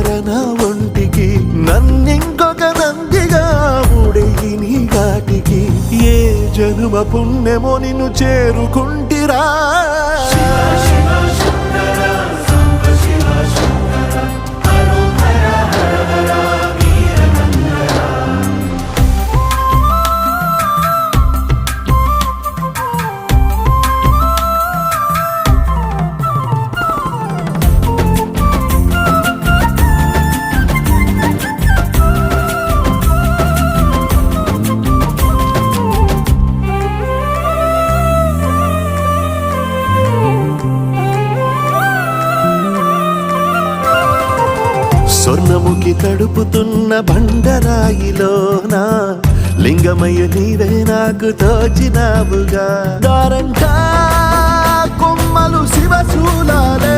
దగ్గర నా ఒంటికి నన్నింకొక నందిగా ఊడేయి నీ ఘాటికి ఏ జనుమ పుణ్యమో నిన్ను చేరుకుంటిరా స్వర్ణముఖి తడుపుతున్న బండరాయిలోన లింగమయ్య నీవే నాకు తోచినావుగా దారంటా కొమ్మలు శివశూలాలే